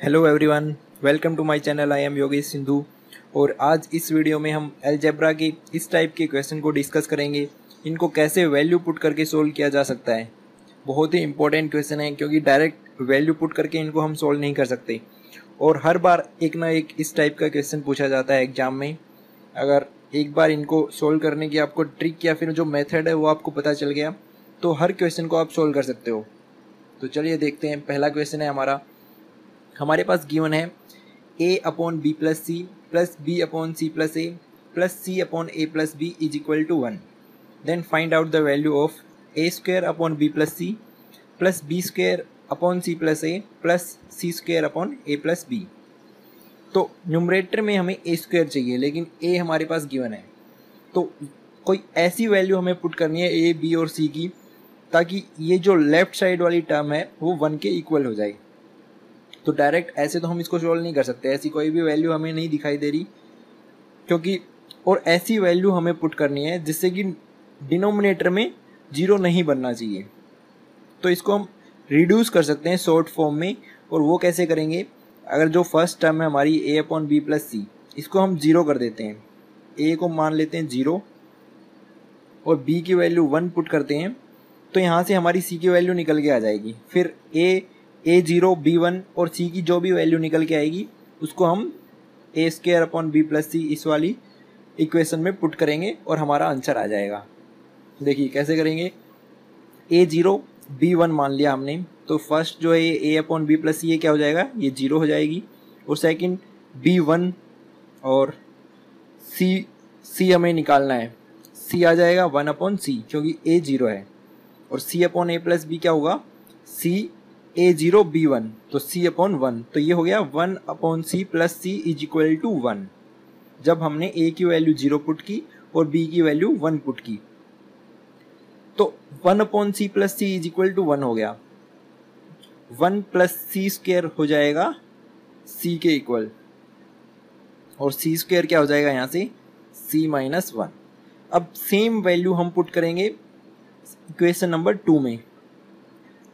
Hello everyone, welcome to my channel. I am Yogesh Sindhu और आज इस वीडियो में हम अलजेब्रा के इस टाइप के क्वेश्चन को डिस्कस करेंगे। इनको कैसे वैल्यू पुट करके सोल्व किया जा सकता है। बहुत ही इंपॉर्टेंट क्वेश्चन है क्योंकि डायरेक्ट वैल्यू पुट करके इनको हम सोल्व नहीं कर सकते और हर बार एक ना एक इस टाइप का क्वेश्चन पूछा जाता है एग्जाम में। अगर एक बार इनको सोल्व करने की आपको ट्रिक या फिर जो मेथड है वो आपको पता चल गया तो हर क्वेश्चन को आप सोल्व कर सकते हो। तो चलिए देखते हैं। पहला क्वेश्चन है हमारे पास गिवन है a upon B plus C plus B upon C plus A plus C upon A plus B is equal to 1। Then find out the value of a square upon B plus C plus B square upon C plus A plus C square upon A plus b. तो numerator में हमें ए square चाहिए लेकिन ए हमारे पास given है, तो कोई ऐसी वैल्यू हमें पुट करनी है ए बी और सी की ताकि ये जो लेफ्ट साइड वाली टर्म है वो 1 के इक्वल हो जाए। तो डायरेक्ट ऐसे तो हम इसको सॉल्व नहीं कर सकते, ऐसी कोई भी वैल्यू हमें नहीं दिखाई दे रही क्योंकि और ऐसी वैल्यू हमें पुट करनी है जिससे कि डिनोमिनेटर में जीरो नहीं बनना चाहिए। तो इसको हम रिड्यूस कर सकते हैं शॉर्ट फॉर्म में, और वो कैसे करेंगे। अगर जो फर्स्ट टर्म है हमारी ए अपॉन बी प्लस सी, इसको हम जीरो कर देते हैं। ए को मान लेते हैं जीरो और बी की वैल्यू 1 पुट करते हैं, तो यहाँ से हमारी सी की वैल्यू निकल के आ जाएगी। फिर ए जीरो बी 1 और सी की जो भी वैल्यू निकल के आएगी उसको हम ए स्क्वायर अपॉन बी प्लस सी इस वाली इक्वेशन में पुट करेंगे और हमारा आंसर आ जाएगा। देखिए कैसे करेंगे। ए जीरो बी 1 मान लिया हमने, तो फर्स्ट जो है ए अपॉन बी प्लस सी ये क्या हो जाएगा, ये जीरो हो जाएगी। और सेकंड बी 1 और सी हमें निकालना है, सी आ जाएगा 1 अपॉन सी क्योंकि ए जीरो है। और सी अपॉन ए प्लस बी क्या होगा, सी ए जीरो बी 1, तो सी अपॉन 1, तो ये हो गया 1 upon C plus c is equal to 1। जब हमने ए की वैल्यू 0 पुट की और बी की वैल्यू 1 पुट की तो 1 upon C plus c is equal to 1 हो गया। 1 प्लस सी स्क्वायर हो जाएगा सी के इक्वल, और सी स्क्वायर क्या हो जाएगा यहाँ से सी माइनस 1। अब सेम वैल्यू हम पुट करेंगे इक्वेशन नंबर 2 में।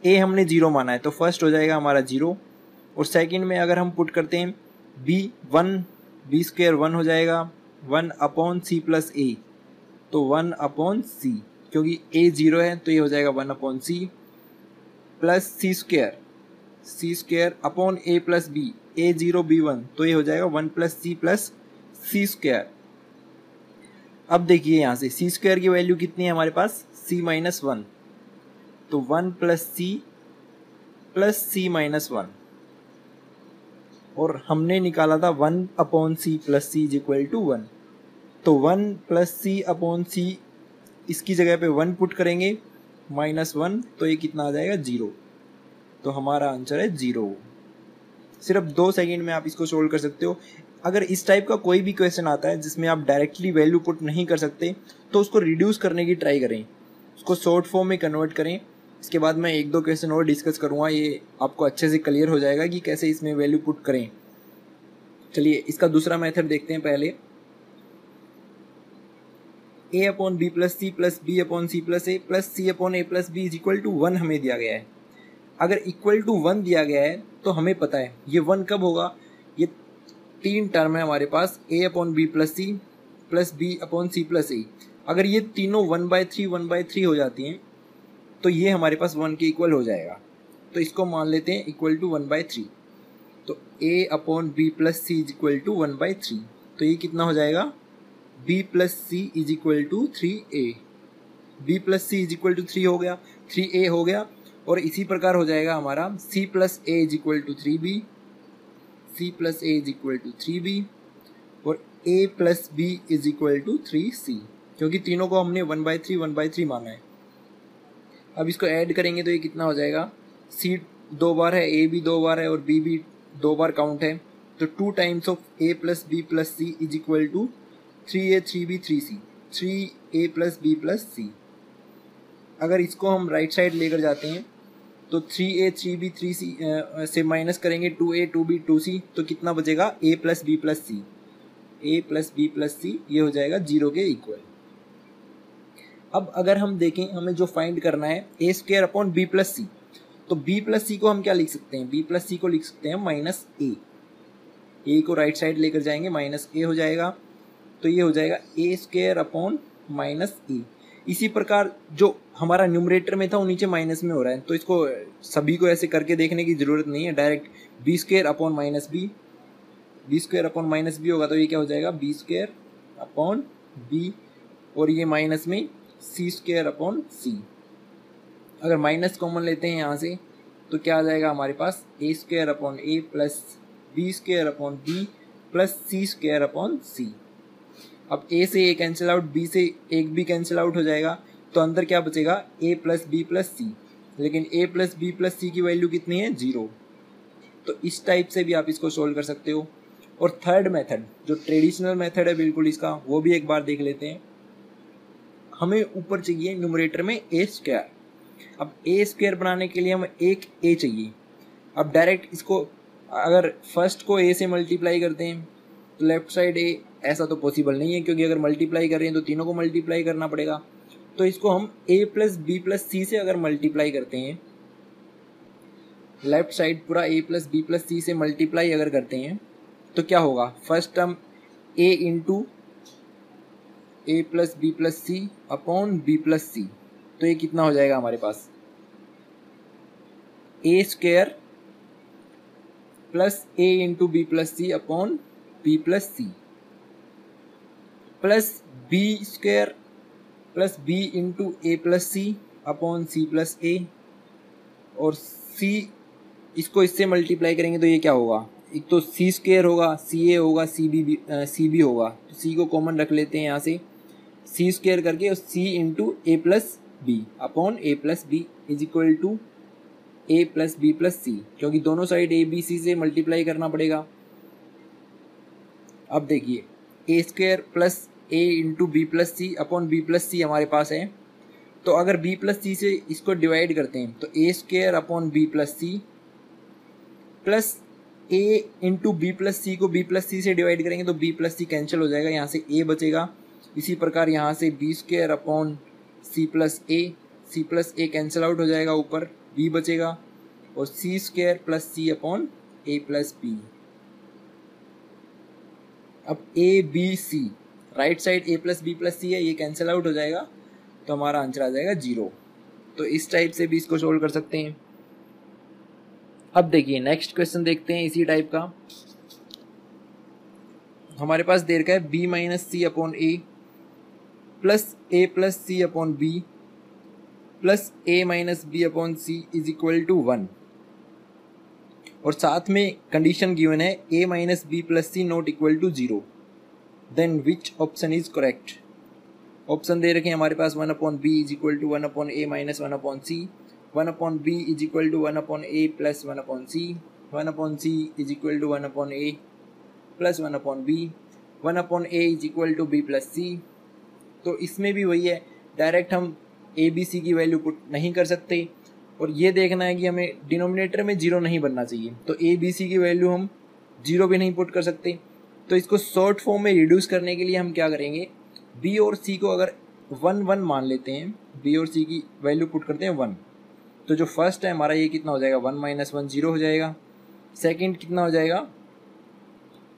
ए हमने जीरो माना है तो फर्स्ट हो जाएगा हमारा जीरो, और सेकंड में अगर हम पुट करते हैं बी स्क्वायर 1 हो जाएगा 1 अपॉन सी प्लस ए, तो 1 अपॉन सी क्योंकि ए जीरो है तो ये हो जाएगा 1 अपॉन सी प्लस सी स्क्वायर अपॉन ए प्लस बी, ए जीरो बी 1, तो ये हो जाएगा 1 प्लस सी स्क्वायर। अब देखिए यहाँ से सी स्क्वायर की वैल्यू कितनी है हमारे पास, सी माइनस 1, तो 1 प्लस सी माइनस 1, और हमने निकाला था 1 upon C plus c is equal to 1, तो 1 प्लस सी अपॉन सी इसकी जगह पे 1 पुट करेंगे माइनस 1, तो ये कितना आ जाएगा 0, तो हमारा आंसर है 0। सिर्फ 2 सेकंड में आप इसको सोल्व कर सकते हो। अगर इस टाइप का कोई भी क्वेश्चन आता है जिसमें आप डायरेक्टली वैल्यू पुट नहीं कर सकते तो उसको रिड्यूस करने की ट्राई करें, उसको शॉर्ट फॉर्म में कन्वर्ट करें। इसके बाद मैं 1-2 क्वेश्चन और डिस्कस करूँगा, ये आपको अच्छे से क्लियर हो जाएगा कि कैसे इसमें वैल्यू पुट करें। चलिए इसका दूसरा मेथड देखते हैं। पहले A upon B plus C plus B upon C plus A plus C upon A plus B is equal to 1 हमें दिया गया है। अगर इक्वल टू 1 दिया गया है तो हमें पता है ये 1 कब होगा, ये 3 टर्म है हमारे पास, A upon B plus C plus B upon C plus A. अगर ये तीनों 1/3 हो जाती हैं तो ये हमारे पास 1 के इक्वल हो जाएगा। तो इसको मान लेते हैं इक्वल टू 1/3, तो a upon B plus c is equal to 1/3, तो ये कितना हो जाएगा b plus c is equal to 3a। b plus c is equal to 3 हो गया, 3a हो गया। और इसी प्रकार हो जाएगा हमारा c plus a is equal to 3b, c plus a is equal to 3b और a plus b is equal to 3c, क्योंकि तीनों को हमने 1/3 माना है। अब इसको ऐड करेंगे तो ये कितना हो जाएगा, c 2 बार है, a भी 2 बार है और b भी 2 बार काउंट है, तो 2 times of a plus b plus c is equal to 3a 3b 3c, 3a plus b plus c। अगर इसको हम राइट साइड लेकर जाते हैं तो 3a 3b 3c से माइनस करेंगे 2a 2b 2c, तो कितना बचेगा a plus b plus c, a plus b plus c, ये हो जाएगा 0 के इक्वल। अब अगर हम देखें हमें जो फाइंड करना है ए square upon B plus C, तो बी प्लस सी को हम क्या लिख सकते हैं, बी प्लस सी को लिख सकते हैं माइनस ए को राइट साइड लेकर जाएंगे माइनस ए हो जाएगा, तो ये हो जाएगा ए स्क्वायर अपॉन माइनस ए। इसी प्रकार जो हमारा न्यूमरेटर में था वो नीचे माइनस में हो रहा है, तो इसको सभी को ऐसे करके देखने की जरूरत नहीं है, direct b square upon minus b square upon minus b होगा, तो ये क्या हो जाएगा बी स्क्वायर अपॉन बी, और ये माइनस में सी स्क्वायर अपॉन सी। अगर माइनस कॉमन लेते हैं यहाँ से तो क्या आ जाएगा हमारे पास A square upon A plus B square upon B plus C square upon C. अब ए से ए कैंसिल आउट, बी से एक भी कैंसिल आउट हो जाएगा, तो अंदर क्या बचेगा ए प्लस बी प्लस सी, लेकिन ए प्लस बी प्लस सी की वैल्यू कितनी है 0। तो इस टाइप से भी आप इसको सोल्व कर सकते हो। और थर्ड मेथड जो ट्रेडिशनल मेथड है बिल्कुल इसका, वो भी एक बार देख लेते हैं। हमें ऊपर चाहिए न्यूमरेटर में ए स्क्वायर, अब ए स्क्वायर बनाने के लिए हमें एक ए चाहिए। अब डायरेक्ट इसको अगर फर्स्ट को ए से मल्टीप्लाई करते हैं तो लेफ्ट साइड ए, ऐसा तो पॉसिबल नहीं है क्योंकि अगर मल्टीप्लाई कर रहे हैं तो तीनों को मल्टीप्लाई करना पड़ेगा। तो इसको हम A plus B plus C से अगर मल्टीप्लाई करते हैं, लेफ्ट साइड पूरा A plus B plus C से मल्टीप्लाई अगर करते हैं तो क्या होगा, first term A into A plus B plus C upon B plus C, तो ये कितना हो जाएगा हमारे पास A square plus A into B plus C upon B plus C plus B square plus B into A plus C upon C plus ए, और सी इसको इससे मल्टीप्लाई करेंगे तो ये क्या होगा, एक तो सी स्क्वायर होगा, सी ए होगा, सी बी होगा, तो सी को कॉमन रख लेते हैं यहाँ से, सी स्क्वायर करके और C into A plus B upon A plus B is equal to A plus B plus C, क्योंकि दोनों साइड ए बी सी से मल्टीप्लाई करना पड़ेगा। अब देखिए ए square plus A into B plus C upon B plus सी हमारे पास है, तो अगर बी प्लस सी से इसको डिवाइड करते हैं तो A square upon B plus C plus A into B plus C को बी प्लस सी से डिवाइड करेंगे तो बी प्लस सी कैंसिल हो जाएगा, यहाँ से ए बचेगा। इसी प्रकार यहाँ से B square upon C plus A cancel out हो जाएगा, ऊपर बी बचेगा, और सी स्क्वायर प्लस सी अपॉन ए प्लस बी। अब A B C right side A plus B plus C है, ये कैंसिल आउट हो जाएगा, तो हमारा आंसर आ जाएगा 0। तो इस टाइप से भी इसको सोल्व कर सकते हैं। अब देखिए नेक्स्ट क्वेश्चन देखते हैं इसी टाइप का। हमारे पास दे रखा है B minus C upon A plus C upon B plus A minus B upon C is equal to 1, और साथ में कंडीशन गिवन है A minus B plus C not equal to 0, then which option is correct. Option दे रखे हैं हमारे पास 1 upon B is equal to 1 upon A minus 1 upon C, 1 upon B is equal to 1 upon A plus 1 upon C, 1 upon C is equal to 1 upon A plus 1 upon B, 1 upon A is equal to B plus C. तो इसमें भी वही है, direct हम ए B सी की value put नहीं कर सकते, और ये देखना है कि हमें डिनोमिनेटर में 0 नहीं बनना चाहिए, तो ए बी सी की वैल्यू हम 0 भी नहीं पुट कर सकते। तो इसको शॉर्ट फॉर्म में रिड्यूस करने के लिए हम क्या करेंगे, बी और सी को अगर 1 1 मान लेते हैं, बी और सी की वैल्यू पुट करते हैं 1, तो जो फर्स्ट है हमारा ये कितना हो जाएगा 1 माइनस 1 0 हो जाएगा। सेकंड कितना हो जाएगा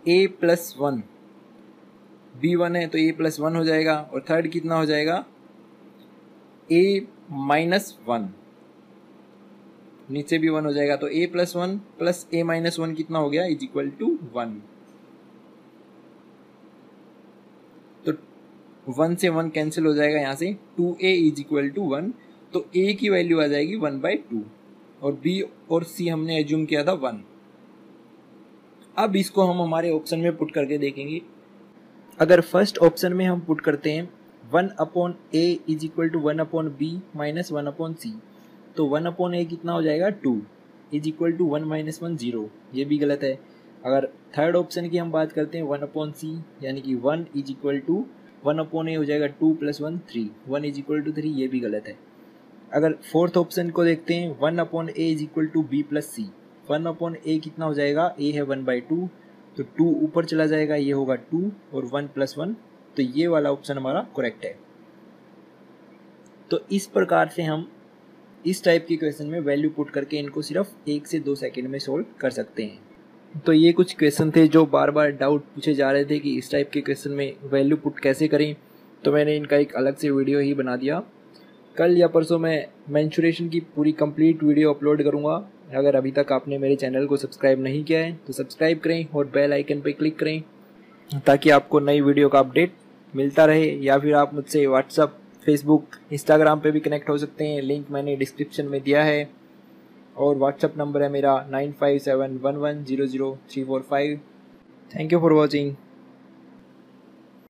a प्लस 1, बी 1 है तो a प्लस 1 हो जाएगा, और थर्ड कितना हो जाएगा a माइनस 1, नीचे भी 1 हो जाएगा, तो a plus 1 plus a minus 1 कितना हो गया इज इक्वल टू 1। तो 1 से 1 कैंसिल हो जाएगा, यहाँ से 2a इज इक्वल टू 1, तो a की वैल्यू आ जाएगी 1/2, और b और c हमने एज्यूम किया था 1। अब इसको हम हमारे ऑप्शन में पुट करके देखेंगे। अगर फर्स्ट ऑप्शन में हम पुट करते हैं 1 upon a is equal to 1 upon b minus 1 upon c, तो 1 अपॉन a कितना हो जाएगा 2 इज इक्वल टू 1 माइनस 1 0, ये भी गलत है। अगर थर्ड ऑप्शन की हम बात करते हैं 1 अपॉन c, यानी कि 1 is equal to 1 upon a हो जाएगा 2 प्लस 1 3, 1 इज इक्वल टू 3, ये भी गलत है। अगर फोर्थ ऑप्शन को देखते हैं 1 upon a is equal to b plus c, 1 upon a कितना हो जाएगा, a है 1/2, तो 2 ऊपर चला जाएगा, ये होगा 2 और 1 प्लस 1, तो ये वाला ऑप्शन हमारा करेक्ट है। तो इस प्रकार से हम इस टाइप के क्वेश्चन में वैल्यू पुट करके इनको सिर्फ 1 से 2 सेकंड में सोल्व कर सकते हैं। तो ये कुछ क्वेश्चन थे जो बार बार डाउट पूछे जा रहे थे कि इस टाइप के क्वेश्चन में वैल्यू पुट कैसे करें, तो मैंने इनका एक अलग से वीडियो ही बना दिया। कल या परसों मैं मेंसुरेशन की पूरी कंप्लीट वीडियो अपलोड करूँगा। अगर अभी तक आपने मेरे चैनल को सब्सक्राइब नहीं किया है तो सब्सक्राइब करें और बेल आइकन पर क्लिक करें ताकि आपको नई वीडियो का अपडेट मिलता रहे। या फिर आप मुझसे व्हाट्सअप, फेसबुक, इंस्टाग्राम पे भी कनेक्ट हो सकते हैं, लिंक मैंने डिस्क्रिप्शन में दिया है। और व्हाट्सअप नंबर है मेरा 9571100345। Thank you for watching.